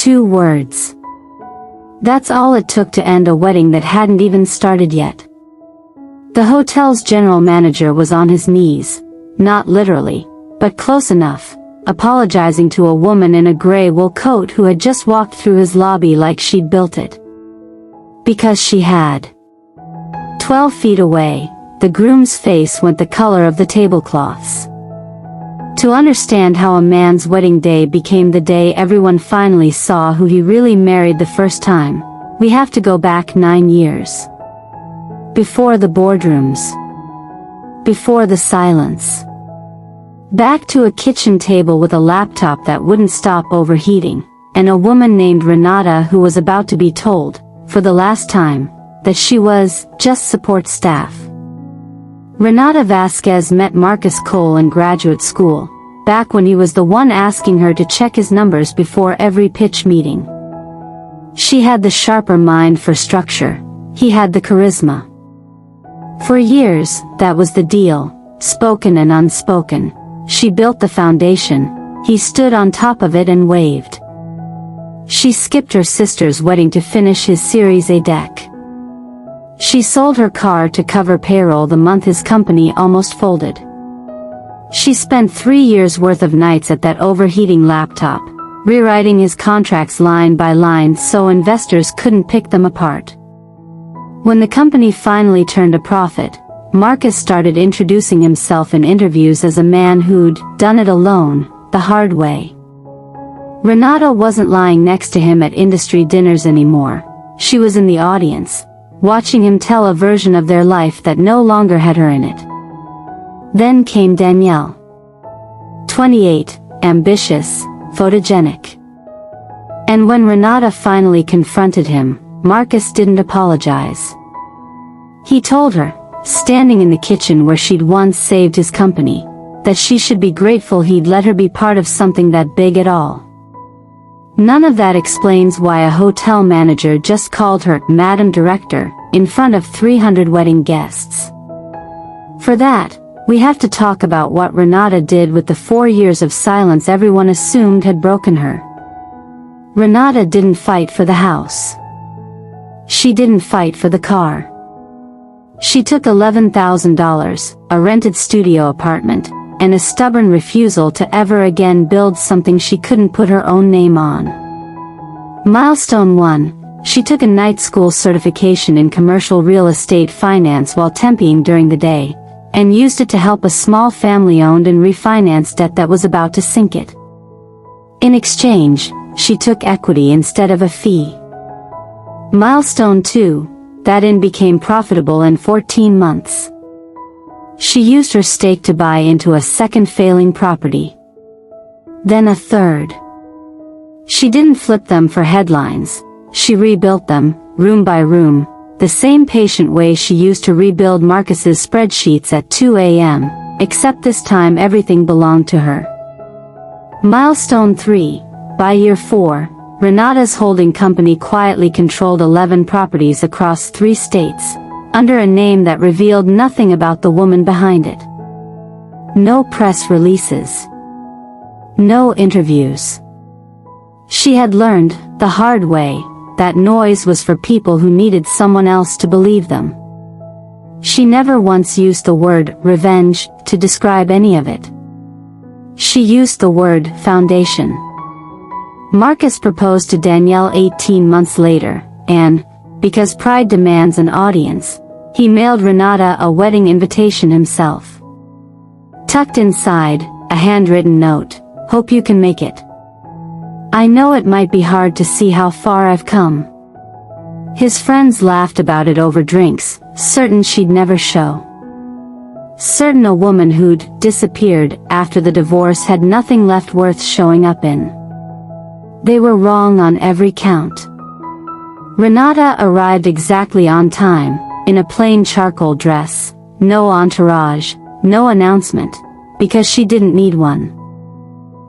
2 words. That's all it took to end a wedding that hadn't even started yet. The hotel's general manager was on his knees, not literally, but close enough, apologizing to a woman in a gray wool coat who had just walked through his lobby like she'd built it. Because she had. 12 feet away, the groom's face went the color of the tablecloths. To understand how a man's wedding day became the day everyone finally saw who he really married the first time, we have to go back 9 years. Before the boardrooms. Before the silence. Back to a kitchen table with a laptop that wouldn't stop overheating, and a woman named Renata who was about to be told, for the last time, that she was just support staff. Renata Vasquez met Marcus Cole in graduate school, back when he was the one asking her to check his numbers before every pitch meeting. She had the sharper mind for structure, he had the charisma. For years, that was the deal, spoken and unspoken. She built the foundation, he stood on top of it and waved. She skipped her sister's wedding to finish his Series A deck. She sold her car to cover payroll the month his company almost folded. She spent 3 years' worth of nights at that overheating laptop, rewriting his contracts line by line so investors couldn't pick them apart. When the company finally turned a profit, Marcus started introducing himself in interviews as a man who'd done it alone, the hard way. Renata wasn't lying next to him at industry dinners anymore. She was in the audience, watching him tell a version of their life that no longer had her in it. Then came Danielle. 28, ambitious, photogenic. And when Renata finally confronted him, Marcus didn't apologize. He told her, standing in the kitchen where she'd once saved his company, that she should be grateful he'd let her be part of something that big at all. None of that explains why a hotel manager just called her Madam Director in front of 300 wedding guests. For that, we have to talk about what Renata did with the 4 years of silence everyone assumed had broken her. Renata didn't fight for the house. She didn't fight for the car. She took $11,000, a rented studio apartment, and a stubborn refusal to ever again build something she couldn't put her own name on. Milestone 1, she took a night school certification in commercial real estate finance while temping during the day, and used it to help a small family-owned and refinanced debt that was about to sink it. In exchange, she took equity instead of a fee. Milestone 2, that became profitable in 14 months. She used her stake to buy into a second failing property. Then a third. She didn't flip them for headlines, she rebuilt them, room by room, the same patient way she used to rebuild Marcus's spreadsheets at 2 a.m., except this time everything belonged to her. Milestone 3, by year 4, Renata's holding company quietly controlled 11 properties across 3 states, under a name that revealed nothing about the woman behind it. No press releases. No interviews. She had learned, the hard way, that noise was for people who needed someone else to believe them. She never once used the word revenge to describe any of it. She used the word foundation. Marcus proposed to Danielle 18 months later, and, because pride demands an audience, he mailed Renata a wedding invitation himself. Tucked inside, a handwritten note, "Hope you can make it. I know it might be hard to see how far I've come." His friends laughed about it over drinks, certain she'd never show. Certain a woman who'd disappeared after the divorce had nothing left worth showing up in. They were wrong on every count. Renata arrived exactly on time, in a plain charcoal dress, no entourage, no announcement, because she didn't need one.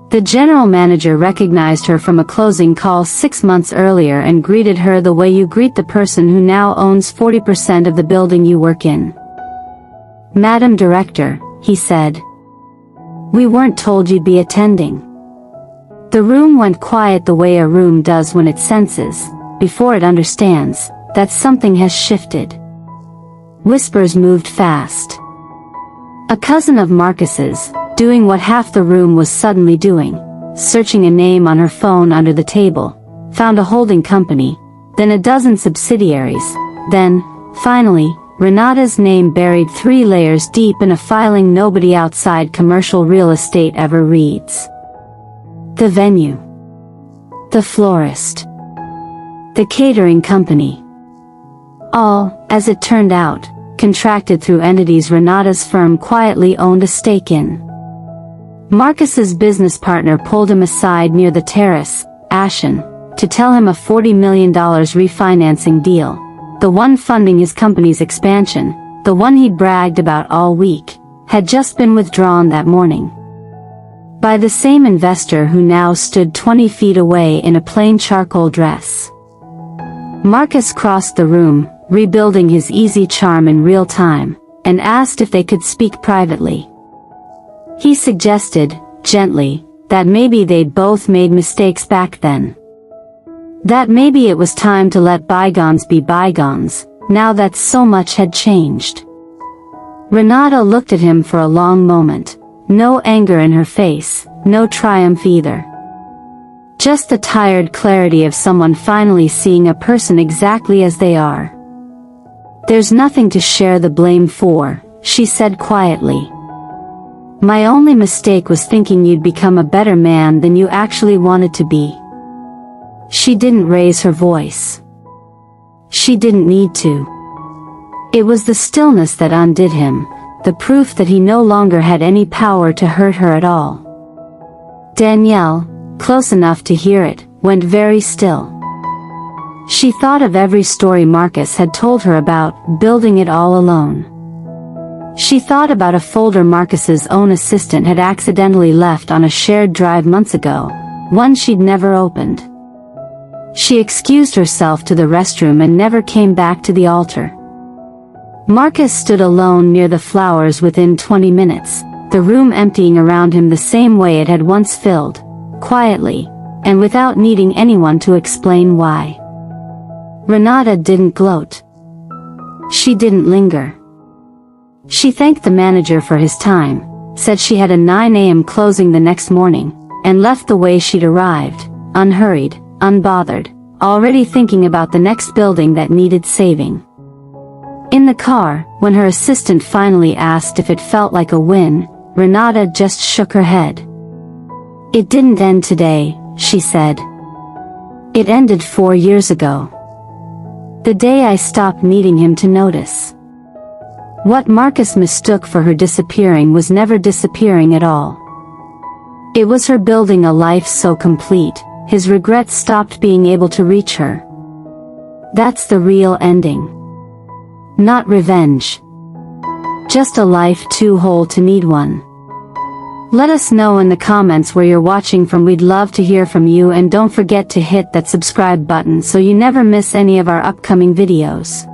The general manager recognized her from a closing call 6 months earlier and greeted her the way you greet the person who now owns 40% of the building you work in. "Madam Director," he said. "We weren't told you'd be attending." The room went quiet the way a room does when it senses, before it understands, that something has shifted. Whispers moved fast. A cousin of Marcus's, doing what half the room was suddenly doing, searching a name on her phone under the table, found a holding company, then a dozen subsidiaries, then, finally, Renata's name buried 3 layers deep in a filing nobody outside commercial real estate ever reads. The venue. The florist. The catering company. All, as it turned out, contracted through entities Renata's firm quietly owned a stake in. Marcus's business partner pulled him aside near the terrace, ashen, to tell him a $40 million refinancing deal, the one funding his company's expansion, the one he'd bragged about all week, had just been withdrawn that morning. By the same investor who now stood 20 feet away in a plain charcoal dress. Marcus crossed the room, rebuilding his easy charm in real time, and asked if they could speak privately. He suggested, gently, that maybe they'd both made mistakes back then. That maybe it was time to let bygones be bygones, now that so much had changed. Renata looked at him for a long moment, no anger in her face, no triumph either. Just the tired clarity of someone finally seeing a person exactly as they are. "There's nothing to share the blame for," she said quietly. "My only mistake was thinking you'd become a better man than you actually wanted to be." She didn't raise her voice. She didn't need to. It was the stillness that undid him, the proof that he no longer had any power to hurt her at all. Danielle, close enough to hear it, went very still. She thought of every story Marcus had told her about building it all alone. She thought about a folder Marcus's own assistant had accidentally left on a shared drive months ago, one she'd never opened. She excused herself to the restroom and never came back to the altar. Marcus stood alone near the flowers within 20 minutes, the room emptying around him the same way it had once filled, quietly, and without needing anyone to explain why. Renata didn't gloat. She didn't linger. She thanked the manager for his time, said she had a 9 a.m. closing the next morning, and left the way she'd arrived, unhurried, unbothered, already thinking about the next building that needed saving. In the car, when her assistant finally asked if it felt like a win, Renata just shook her head. "It didn't end today," she said. "It ended 4 years ago. The day I stopped needing him to notice." What Marcus mistook for her disappearing was never disappearing at all. It was her building a life so complete, his regrets stopped being able to reach her. That's the real ending. Not revenge. Just a life too whole to need one. Let us know in the comments where you're watching from. We'd love to hear from you, and don't forget to hit that subscribe button so you never miss any of our upcoming videos.